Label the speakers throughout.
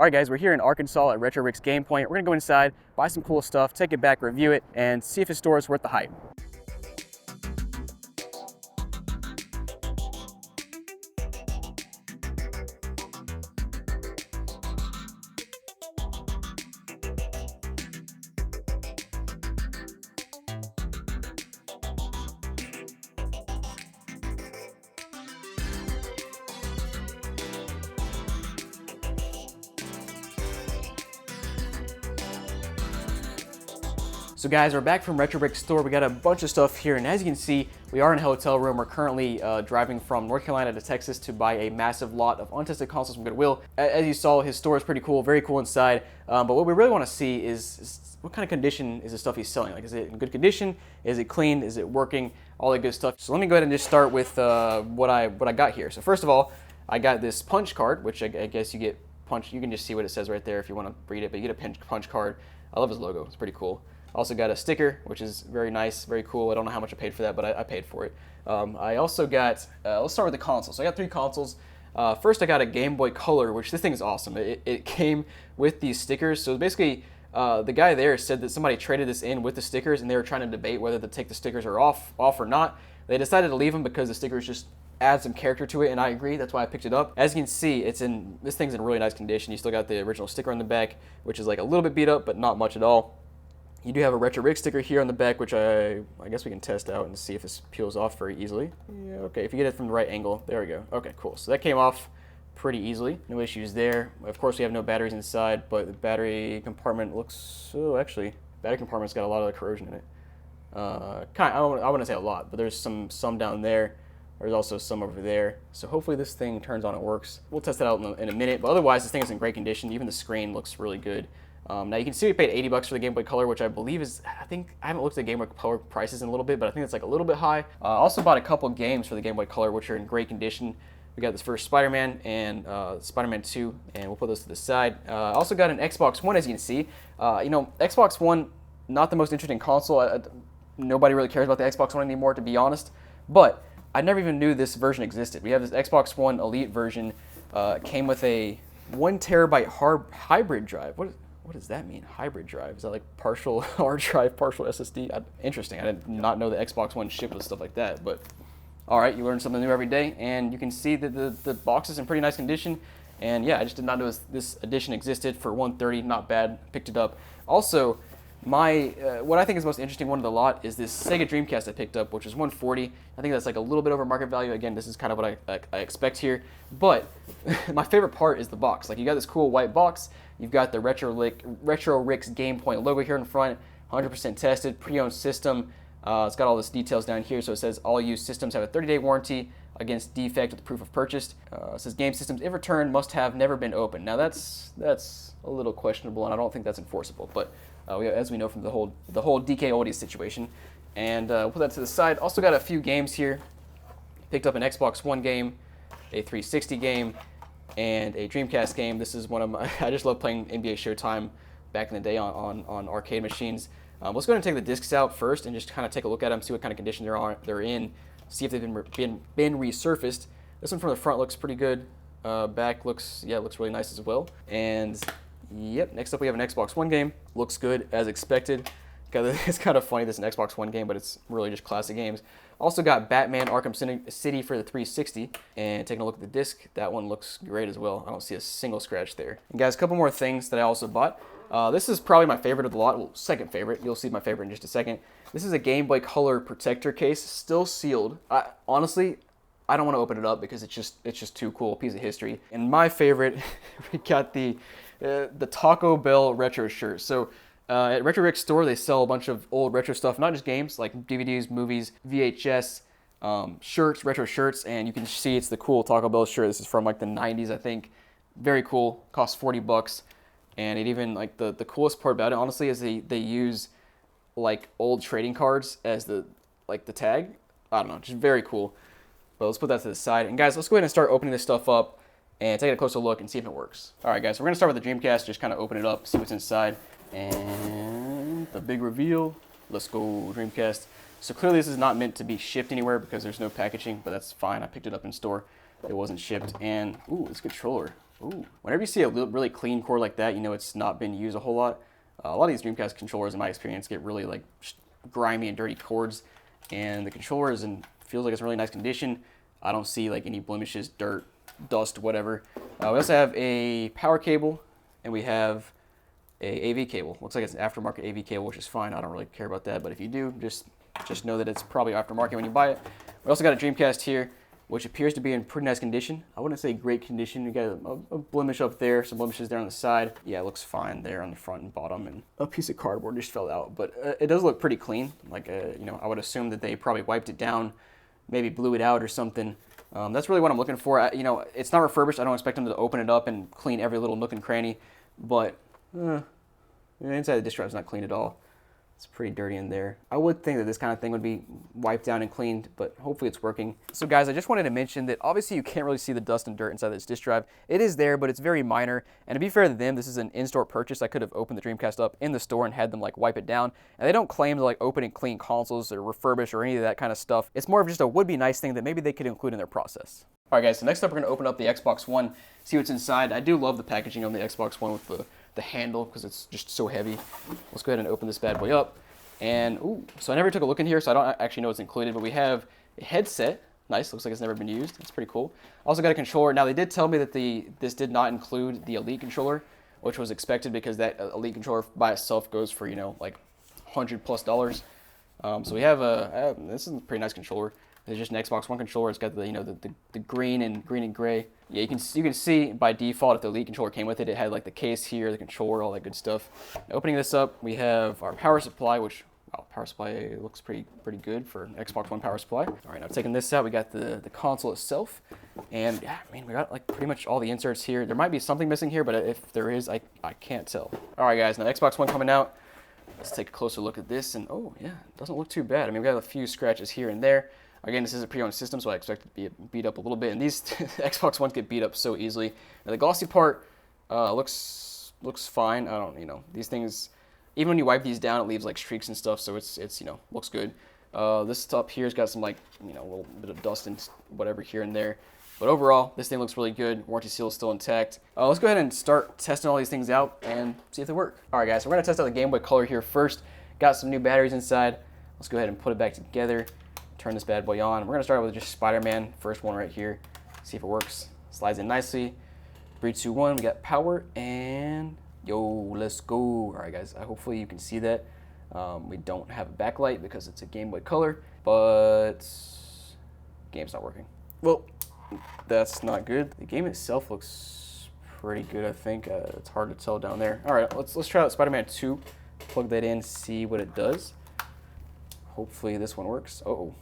Speaker 1: All right, guys, we're here in Arkansas at Retro Rick's Game Point. We're gonna go inside, buy some cool stuff, take it back, review it, and see if his store is worth the hype. So guys, we're back from Retro Rick's store. We got a bunch of stuff here, and as you can see, we are in a hotel room. We're currently driving from North Carolina to Texas to buy a massive lot of untested consoles from Goodwill. As you saw, his store is pretty cool, very cool inside. But what we really want to see is what kind of condition is the stuff he's selling? Like, is it in good condition? Is it clean? Is it working? All that good stuff. So let me go ahead and just start with what I got here. So first of all, I got this punch card, which I guess you get punch. You can just see what it says right there if you want to read it, but you get a punch card. I love his logo. It's pretty cool. Also got a sticker, which is very nice, very cool. I don't know how much I paid for that, but I paid for it. I also got, let's start with the console. So I got 3 consoles. First I got a Game Boy Color, which this thing is awesome. It came with these stickers. So basically, the guy there said that somebody traded this in with the stickers, and they were trying to debate whether to take the stickers off or not. They decided to leave them because the stickers just add some character to it, and I agree. That's why I picked it up. As you can see, this thing's in really nice condition. You still got the original sticker on the back, which is like a little bit beat up, but not much at all. You do have a Retro Rick sticker here on the back, which I guess we can test out and see if this peels off very easily. Yeah, okay, if you get it from the right angle, there we go. Okay, cool. So that came off pretty easly. No issues there. Of course, we have no batteries inside, but the battery compartment looks, oh, actually, battery compartment's got a lot of the corrosion in it. I wouldn't say a lot, but there's some down there. There's also some over there. So hopefully this thing turns on and works. We'll test it out in a minute, but otherwise this thing is in great condition. Even the screen looks really good. Now you can see we paid $80 for the Game Boy Color, which I believe is, I haven't looked at the Game Boy Color prices in a little bit, but I think it's like a little bit high. I also bought a couple games for the Game Boy Color, which are in great condition. We got this first Spider-Man and Spider-Man 2, and we'll put those to the side. I also got an Xbox One, as you can see. Xbox One, not the most interesting console. Nobody really cares about the Xbox One anymore, to be honest. But I never even knew this version existed. We have this Xbox One Elite version. Came with a 1 terabyte hybrid drive. What does that mean? Hybrid drive? Is that like partial hard drive, partial SSD? Interesting. I did not know the Xbox One shipped with stuff like that. But all right, you learn something new every day, and you can see that the box is in pretty nice condition. And yeah, I just did not know this edition existed for $130. Not bad. Picked it up. Also, what I think is the most interesting one of the lot is this Sega Dreamcast I picked up, which is $140. I think that's like a little bit over market value. Again, this is kind of what I expect here. But my favorite part is the box. Like, you got this cool white box. You've got the Retro Rick's Game Point logo here in front. 100% tested, pre-owned system. It's got all this details down here. So it says all used systems have a 30-day warranty against defect with proof of purchase. It says game systems, if returned, must have never been opened. Now that's a little questionable, and I don't think that's enforceable. But as we know from the whole DK Oldies situation. And we'll put that to the side. Also got a few games here. Picked up an Xbox One game, a 360 game, and a Dreamcast game. This is one of my, I just love playing NBA Showtime back in the day on arcade machines. Let's go ahead and take the discs out first and just kind of take a look at them, see what kind of condition they're in, see if they've been resurfaced. This one from the front looks pretty good. Back looks really nice as well. And yep, next up we have an Xbox One game. Looks good as expected. It's kind of funny, this is an Xbox One game, but it's really just classic games. Also got Batman Arkham City for the 360. And taking a look at the disc, that one looks great as well. I don't see a single scratch there. And guys, a couple more things that I also bought. This is probably my favorite of the lot, well, second favorite. You'll see my favorite in just a second. This is a Game Boy Color protector case, still sealed. Honestly, I don't want to open it up because it's just too cool, a piece of history. And my favorite, we got the Taco Bell retro shirt. So at Retro Rick's store, they sell a bunch of old retro stuff, not just games, like DVDs, movies, VHS, shirts, retro shirts, and you can see it's the cool Taco Bell shirt. This is from like the 90s, I think. Very cool, costs $40. And it even, like, the coolest part about it, honestly, is they use like old trading cards as the tag. I don't know, just very cool. But let's put that to the side. And guys, let's go ahead and start opening this stuff up and take a closer look and see if it works. All right, guys, so we're gonna start with the Dreamcast, just kind of open it up, see what's inside. And the big reveal. Let's go, Dreamcast. So clearly this is not meant to be shipped anywhere because there's no packaging, but that's fine. I picked it up in store. It wasn't shipped. And ooh, this controller. Ooh. Whenever you see a really clean cord like that, you know it's not been used a whole lot. A lot of these Dreamcast controllers, in my experience, get really like grimy and dirty cords, and the controller feels like it's in really nice condition. I don't see like any blemishes, dirt, dust, whatever. We also have a power cable, and we have a AV cable. Looks like it's an aftermarket AV cable, which is fine. I don't really care about that, but if you do, just know that it's probably aftermarket when you buy it. We also got a Dreamcast here, which appears to be in pretty nice condition. I wouldn't say great condition. You got a blemish up there, some blemishes there on the side. Yeah, it looks fine there on the front and bottom, and a piece of cardboard just fell out. But it does look pretty clean. Like, you know, I would assume that they probably wiped it down, maybe blew it out or something. That's really what I'm looking for. You know, it's not refurbished. I don't expect them to open it up and clean every little nook and cranny, but the inside of the disk drive is not clean at all. It's pretty dirty in there. I would think that this kind of thing would be wiped down and cleaned, but hopefully it's working. So guys, I just wanted to mention that obviously you can't really see the dust and dirt inside this disk drive. It is there, but it's very minor. And to be fair to them, this is an in-store purchase. I could have opened the Dreamcast up in the store and had them like wipe it down. And they don't claim to like open and clean consoles or refurbish or any of that kind of stuff. It's more of just a would-be nice thing that maybe they could include in their process. All right guys, so next up we're going to open up the Xbox One, see what's inside. I do love the packaging on the Xbox One with the handle because it's just so heavy. Let's go ahead and open this bad boy up. And, ooh, so I never took a look in here, so I don't actually know what's included, but we have a headset. Nice, looks like it's never been used. That's pretty cool. Also got a controller. Now, they did tell me that this did not include the Elite controller, which was expected because that Elite controller by itself goes for, you know, like $100+. So we have this is a pretty nice controller. It's just an Xbox One controller. It's got the, you know, the green and gray. Yeah, you can see by default if the Elite controller came with it, it had like the case here, the controller, all that good stuff. Now, opening this up, we have our power supply, which, wow, power supply looks pretty good for an Xbox One power supply. All right, now taking this out, we got the console itself, and yeah, I mean, we got like pretty much all the inserts here. There might be something missing here, but if there is, I can't tell. All right, guys, now Xbox One coming out. Let's take a closer look at this, and oh yeah, it doesn't look too bad. I mean, we got a few scratches here and there. Again, this is a pre-owned system, so I expect it to be beat up a little bit. And these Xbox Ones get beat up so easily. Now, the glossy part looks fine. I don't, you know, these things, even when you wipe these down, it leaves like streaks and stuff, so it's you know, looks good. This top here's got some like, you know, a little bit of dust and whatever here and there. But overall, this thing looks really good. Warranty seal is still intact. Let's go ahead and start testing all these things out and see if they work. All right, guys, so we're gonna test out the Game Boy Color here first. Got some new batteries inside. Let's go ahead and put it back together. Turn this bad boy on. We're gonna start with just Spider-Man, first one right here. See if it works. Slides in nicely. 3, 2, 1. We got power and yo, let's go. All right, guys. Hopefully you can see that. We don't have a backlight because it's a Game Boy Color, but game's not working. Well, that's not good. The game itself looks pretty good, I think. It's hard to tell down there. All right, let's try out Spider-Man 2. Plug that in, see what it does. Hopefully this one works. Uh-oh.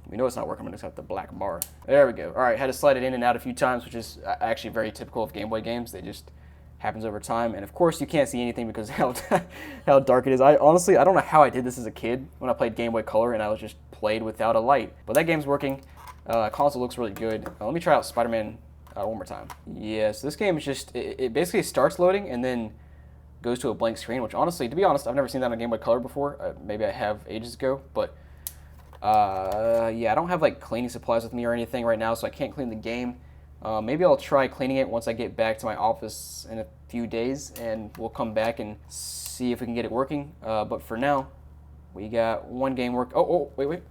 Speaker 1: We know it's not working. I'm going to have the black bar. There we go. All right, had to slide it in and out a few times, which is actually very typical of Game Boy games. They just happens over time. And of course, you can't see anything because how dark it is. Honestly, I don't know how I did this as a kid when I played Game Boy Color and I was just played without a light. But that game's working. Console looks really good. Let me try out Spider-Man one more time. Yeah, so this game is just, it basically starts loading and then goes to a blank screen, which honestly, to be honest, I've never seen that on Game Boy Color before. Maybe I have ages ago, but yeah, I don't have like cleaning supplies with me or anything right now, so I can't clean the game. Maybe I'll try cleaning it once I get back to my office in a few days, and we'll come back and see if we can get it working. But for now, we got one game work. Oh, wait.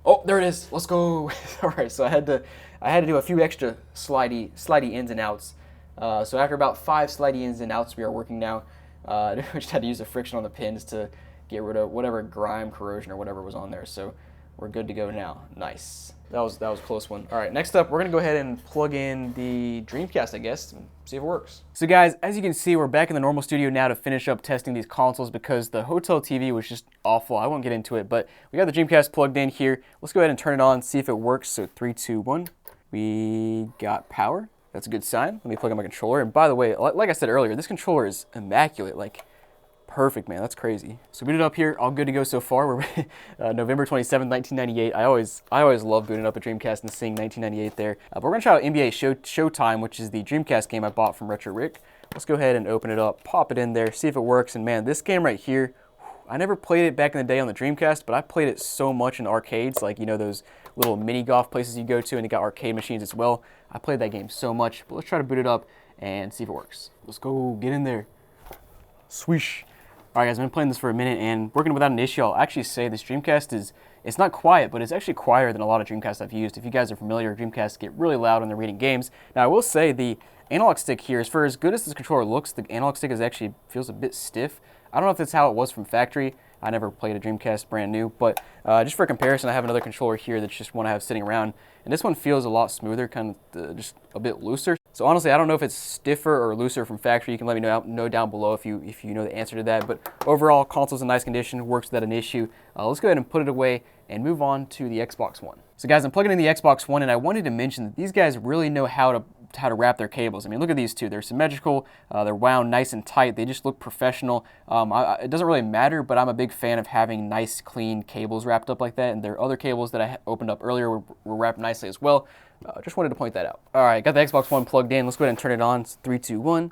Speaker 1: Oh, there it is. Let's go. All right, so I had to do a few extra slidey ins and outs. So after about 5 slidey ins and outs, we are working now. We just had to use the friction on the pins to get rid of whatever grime, corrosion, or whatever was on there. So we're good to go now. Nice. That was a close one. All right, next up, we're gonna go ahead and plug in the Dreamcast, I guess, and see if it works. So guys, as you can see, we're back in the normal studio now to finish up testing these consoles because the hotel TV was just awful. I won't get into it, but we got the Dreamcast plugged in here. Let's go ahead and turn it on, see if it works. So 3, 2, 1. We got power. That's a good sign. Let me plug in my controller. And by the way, like I said earlier, this controller is immaculate. Like, perfect, man. That's crazy. So booted up here, all good to go so far. We're November 27th, 1998. I always love booting up a Dreamcast and seeing 1998 there. But we're gonna try out NBA Showtime, which is the Dreamcast game I bought from Retro Rick. Let's go ahead and open it up, pop it in there, see if it works. And man, this game right here, I never played it back in the day on the Dreamcast, but I played it so much in arcades, like, you know, those little mini golf places you go to, and they got arcade machines as well. I played that game so much. But let's try to boot it up and see if it works. Let's go, get in there. Swish. All right, guys, I've been playing this for a minute and working without an issue. I'll actually say this Dreamcast it's not quiet, but it's actually quieter than a lot of Dreamcasts I've used. If you guys are familiar, Dreamcasts get really loud when they're reading games. Now, I will say the analog stick here, for as good as this controller looks, the analog stick actually feels a bit stiff. I don't know if that's how it was from factory. I never played a Dreamcast brand new, but just for comparison, I have another controller here that's just one I have sitting around, and this one feels a lot smoother, kind of just a bit looser. So honestly, I don't know if it's stiffer or looser from factory. You can let me know down below if you know the answer to that. But overall, console's in nice condition, works without an issue. Let's go ahead and put it away and move on to the Xbox One. So guys, I'm plugging in the Xbox One, and I wanted to mention that these guys really know how to wrap their cables. I mean, look at these two. They're symmetrical. They're wound nice and tight. They just look professional. It doesn't really matter, but I'm a big fan of having nice, clean cables wrapped up like that. And their other cables that I opened up earlier were wrapped nicely as well. Just wanted to point that out. All right, got the Xbox One plugged in. Let's go ahead and turn it on. It's 3, 2, 1.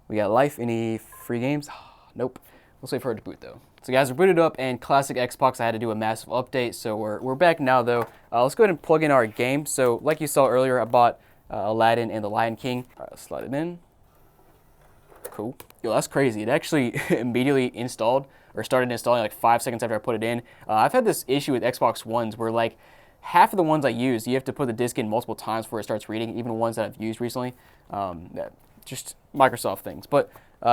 Speaker 1: We got life. Any free games? Nope. Let's wait for it to boot though. So guys, we're booted up, and classic Xbox, I had to do a massive update. So we're back now though. Let's go ahead and plug in our game. So like you saw earlier, I bought Aladdin and the Lion King. All right, let's slide it in. Cool. Yo, that's crazy. It actually immediately installed or started installing like 5 seconds after I put it in. I've had this issue with Xbox Ones where like half of the ones I use, you have to put the disc in multiple times before it starts reading, even ones that I've used recently. Just Microsoft things. But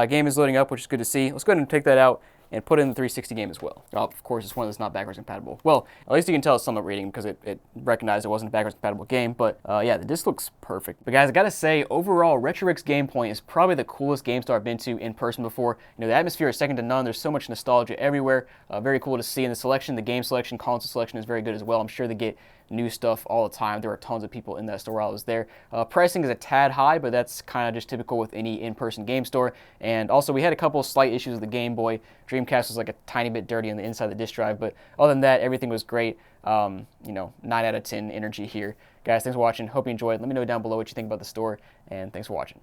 Speaker 1: game is loading up, which is good to see. Let's go ahead and take that out and put in the 360 game as well. Of course, it's one that's not backwards compatible. Well, at least you can tell it's somewhat reading because it recognized it wasn't a backwards compatible game, but yeah, the disc looks perfect. But guys, I gotta say, overall, Retrobix Game Point is probably the coolest game store I've been to in person before. You know, the atmosphere is second to none. There's so much nostalgia everywhere. Very cool to see. And the selection, the game selection, console selection is very good as well. I'm sure they get new stuff all the time. There were tons of people in that store while I was there. Pricing is a tad high, but that's kind of just typical with any in-person game store. And also, we had a couple of slight issues with the Game Boy. Dreamcast was like a tiny bit dirty on the inside of the disk drive, but other than that, everything was great. You know, 9 out of 10 energy here. Guys, thanks for watching. Hope you enjoyed. Let me know down below what you think about the store, and thanks for watching.